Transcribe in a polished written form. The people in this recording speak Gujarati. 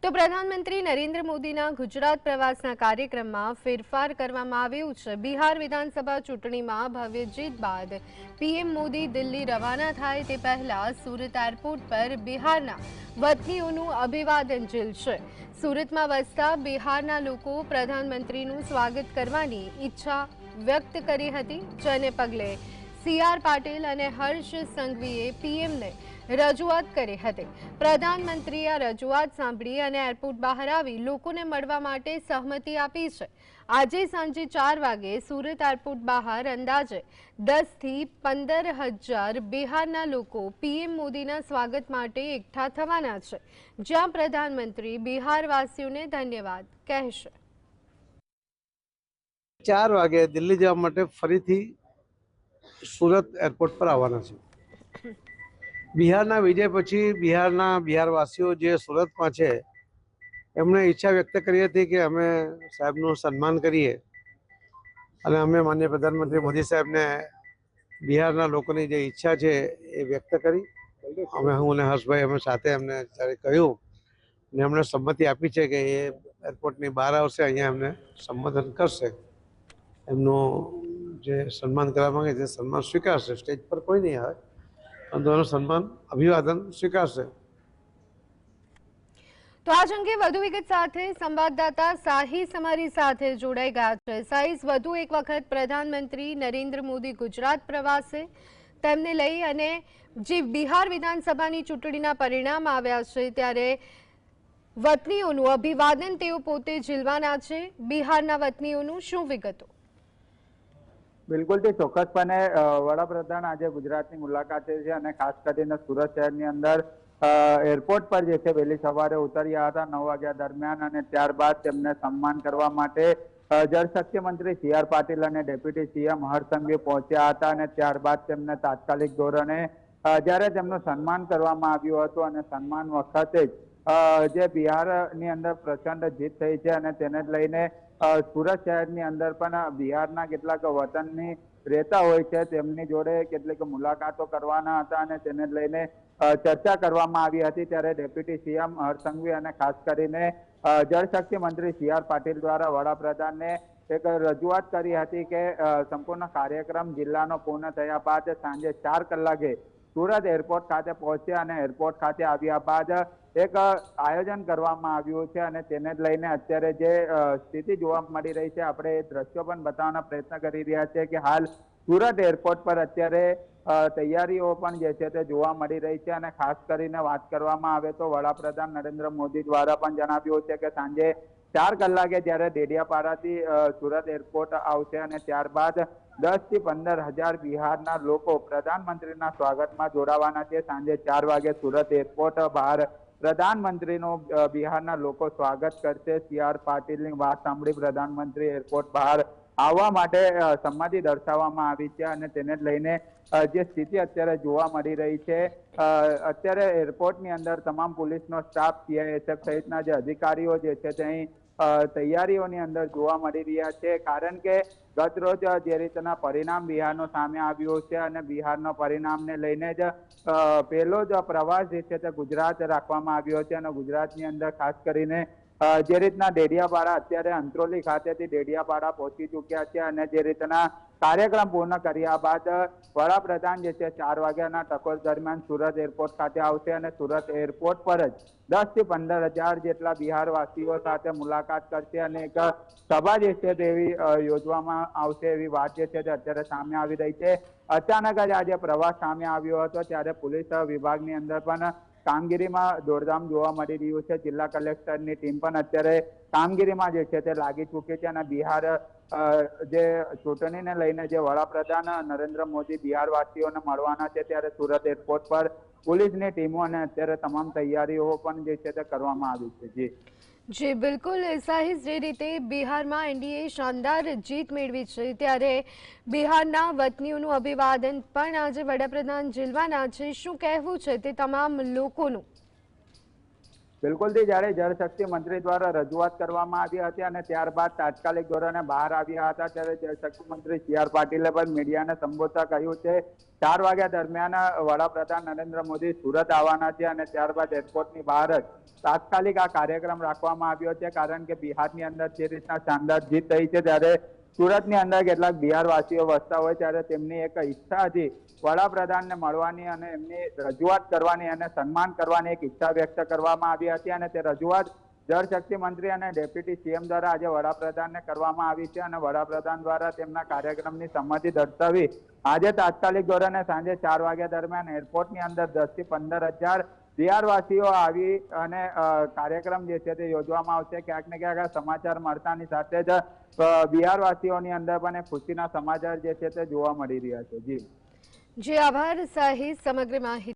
તો પ્રધાનમંત્રી નરેન્દ્ર મોદીના ગુજરાત પ્રવાસના કાર્યક્રમમાં ફેરફાર કરવામાં આવ્યું છે। બિહાર વિધાનસભા ચૂંટણીમાં ભવ્ય જીત બાદ પીએમ મોદી દિલ્હી રવાના થાય તે પહેલા સુરત એરપોર્ટ પર બિહારના વતનીઓનું અભિવાદન ઝીલશે। સુરતમાં વસતા બિહારના લોકો પ્રધાનમંત્રીનું સ્વાગત કરવાની ઈચ્છા વ્યક્ત કરી હતી, જેને પગલે સીઆર પાટીલ અને હર્ષ સંઘવીએ પીએમને રજૂઆત કરી હતી। પ્રધાનમંત્રીએ આ રજૂઆત સાંભળી અને એરપોર્ટ બહાર આવી લોકોને મળવા માટે સહમતિ આપી છે। આજે સાંજે 4 વાગે સુરત એરપોર્ટ બહાર અંદાજે 10 થી 15,000 બિહારના લોકો પીએમ મોદીના સ્વાગત માટે એકઠા થવાના છે, જ્યાં પ્રધાનમંત્રી બિહારવાસીઓને ધન્યવાદ કહેશે। 4 વાગે દિલ્હી જવા માટે ફરીથી સુરત એરપોર્ટ પર આવવાના છે। બિહારના વિજય પછી બિહારવાસીઓ જે સુરતમાં છે એમણે ઈચ્છા વ્યક્ત કરી હતી કે અમે સાહેબનું સન્માન કરીએ અને અમે માનનીય પ્રધાનમંત્રી મોદી સાહેબને બિહારના લોકોની જે ઈચ્છા છે એ વ્યક્ત કરી। હું અને હર્ષભાઈ અમે સાથે એમને ત્યારે કહ્યું ને એમણે સંમતિ આપી છે કે એ એરપોર્ટની બહાર આવશે, અહીંયા એમને સંબોધન કરશે, એમનું જે સન્માન કરવા માંગે છે સન્માન સ્વીકારશે। સ્ટેજ પર કોઈ નહીં આવે, પરંતુ એનું સન્માન અભિવાદન સ્વીકારશે। તો આજ અંગે વધુ વિગત સાથે સંવાદદાતા સાહિસ અમારી સાથે જોડાઈ ગયા છે। સાહિસ, વધુ એક વખત પ્રધાનમંત્રી નરેન્દ્ર મોદી ગુજરાત પ્રવાસે, તેમને લઈ અને જે બિહાર વિધાનસભાની ચૂંટણીના પરિણામ આવ્યા છે ત્યારે વતનીઓનું અભિવાદન તેઓ પોતે ઝીલવાના છે। બિહારના વતનીઓનું શું વિગતો? બિલકુલ તે ચોક્કસપણે વડાપ્રધાન આજે ગુજરાતની મુલાકાતે છે અને ખાસ કરીને સુરત શહેરની અંદર એરપોર્ટ પર જે છે વહેલી સવારે ઉતર્યા હતા 9 વાગ્યા દરમિયાન, અને ત્યારબાદ તેમને સન્માન કરવા માટે જળશક્તિ મંત્રી સીઆર પાટીલ અને ડેપ્યુટી સીએમ હર્ષ સંઘવી પહોંચ્યા હતા અને ત્યારબાદ તેમને તાત્કાલિક ધોરણે જ્યારે તેમનું સન્માન કરવામાં આવ્યું હતું અને સન્માન વખતે જ જે બિહારની અંદર પ્રચંડ જીત થઈ છે અને તેને લઈને સુરત શહેરની અંદર પણ બિહારના કેટલાક વતનની રહેતા હોય છે તેમની જોડે કેટલીક મુલાકાતો કરવાના હતા અને તેને લઈને ચર્ચા કરવામાં આવી હતી। ત્યારે ડેપ્યુટી સીએમ હર્ષ સંઘવી અને ખાસ કરીને જળશક્તિ મંત્રી સીઆર પાટીલ દ્વારા વડાપ્રધાનને એક રજૂઆત કરી હતી કે સંપૂર્ણ કાર્યક્રમ જિલ્લાનો પૂર્ણ થયા બાદ સાંજે 4 કલાકે સુરત એરપોર્ટ ખાતે પહોંચ્યા અને એરપોર્ટ ખાતે આવ્યા બાદ એક આયોજન કરવામાં આવ્યું છે અને તેને લઈને અત્યારે જે સ્થિતિ જોવા મળી રહી છે, આપણે એ દ્રશ્યો પણ બતાવવાનો પ્રયત્ન કરી રહ્યા છે કે હાલ સુરત એરપોર્ટ પર અત્યારે તૈયારીઓ પણ જે છે તે જોવા મળી રહી છે। અને ખાસ કરીને વાત કરવામાં આવે તો વડાપ્રધાન નરેન્દ્ર મોદી દ્વારા પણ જણાવ્યું છે કે સાંજે 4 કલાકે જ્યારે ડેડિયાપાડાથી સુરત એરપોર્ટ આવશે અને ત્યારબાદ 10 થી 15,000 બિહારના લોકો પ્રધાનમંત્રીના સ્વાગતમાં જોડાવાના છે। સાંજે 4 વાગે સુરત એરપોર્ટ બહાર પ્રધાનમંત્રીનું બિહારના લોકો સ્વાગત કરશે। સીઆર પાટીલની વાત સાંભળી પ્રધાનમંત્રી એરપોર્ટ બહાર આવવા માટે સંમતિ દર્શાવવામાં આવી છે અને તેને લઈને જે સ્થિતિ અત્યારે જોવા મળી રહી છે, અત્યારે એરપોર્ટની અંદર તમામ પોલીસનો સ્ટાફ, સીઆઈએસએફ સહિતના જે અધિકારીઓ જે છે તે અહીં તૈયારીઓની અંદર જોવા મળી રહ્યા છે, કારણ કે ગત રોજ જે રીતના પરિણામ બિહારનો સામે આવ્યું છે અને બિહારના પરિણામને લઈને જ પહેલો જ પ્રવાસ જે છે તે ગુજરાત રાખવામાં આવ્યો છે અને ગુજરાતની અંદર ખાસ કરીને જે રીતના ડેડિયાપાડા અત્યારે અંત્રોલી ખાતેથી ડેડિયાપાડા પહોંચી ચૂક્યા છે અને જે રીતના કાર્યક્રમ પૂર્ણ કર્યા બાદ વડાપ્રધાન જે છે 4 વાગ્યાના ટકોર દરમિયાન સુરત એરપોર્ટ ખાતે આવશે અને સુરત એરપોર્ટ પર જ 10 થી 15,000 જેટલા બિહારવાસીઓ સાથે મુલાકાત કરશે અને એક સભા જે છે તેવી યોજવામાં આવશે એવી વાત જે છે તે અત્યારે સામે આવી રહી છે। અચાનક જ આજે પ્રવાસ સામે આવ્યો હતો ત્યારે પોલીસ વિભાગની અંદર પણ કામગીરીમાં દોડધામ જોવા મળી રહ્યું છે। જિલ્લા કલેક્ટરની ટીમ પણ અત્યારે કામગીરીમાં જે છે તે લાગી ચૂકી છે અને બિહાર જે ચૂંટણીને લઈને જે વડાપ્રધાન નરેન્દ્ર મોદી બિહારવાસીઓને મળવાના છે ત્યારે સુરત એરપોર્ટ પર પોલીસની ટીમો અને અત્યારે તમામ તૈયારીઓ પણ જે છે તે કરવામાં આવી છે। જી બિલકુલ સાહિસ, જે રીતે બિહારમાં એનડીએ શાનદાર જીત મેળવી છે ત્યારે બિહારના વતનીઓનું અભિવાદન પણ આજે વડાપ્રધાન ઝીલવાના છે, શું કહેવું છે તે તમામ લોકોનું? બિલકુલથી જ્યારે જળશક્તિ મંત્રી દ્વારા રજૂઆત કરવામાં આવી હતી અને ત્યારબાદ તાત્કાલિક ધોરણે બહાર આવ્યા હતા, ત્યારે જળશક્તિ મંત્રી સી.આર. પાટીલે પણ મીડિયાને સંબોધતા કહ્યું છે 4 વાગ્યા દરમિયાન વડાપ્રધાન નરેન્દ્ર મોદી સુરત આવવાના છે અને ત્યારબાદ એરપોર્ટની બહાર જ તાત્કાલિક આ કાર્યક્રમ રાખવામાં આવ્યો છે, કારણ કે બિહારની અંદર જે રીતના શાનદાર જીત થઈ છે ત્યારે સુરતની અંદર કેટલાક બિહારવાસીઓ વસતા હોય ત્યારે તેમની એક ઈચ્છા હતી વડાપ્રધાનને મળવાની અને એમની રજૂઆત કરવાની અને સન્માન કરવાની એક ઈચ્છા વ્યક્ત કરવામાં આવી હતી અને તે રજૂઆત જળશક્તિ મંત્રી અને ડેપ્યુટી સીએમ દ્વારા આજે વડાપ્રધાનને કરવામાં આવી છે અને વડાપ્રધાન દ્વારા તેમના કાર્યક્રમની સંમતિ દર્શાવી આજે તાત્કાલિક ધોરણે સાંજે 4 વાગ્યા દરમિયાન એરપોર્ટની અંદર 10 થી 15,000 બિહારવાસીઓ આવી અને કાર્યક્રમ જે છે તે યોજવામાં આવશે। ક્યાંક ને ક્યાંક આ સમાચાર મળતાની સાથે જ બિહારવાસીઓની અંદર પણ એક ખુશીના સમાચાર જે છે તે જોવા મળી રહ્યા છે। જી આભાર સાહિદ, સમગ્ર માહિતી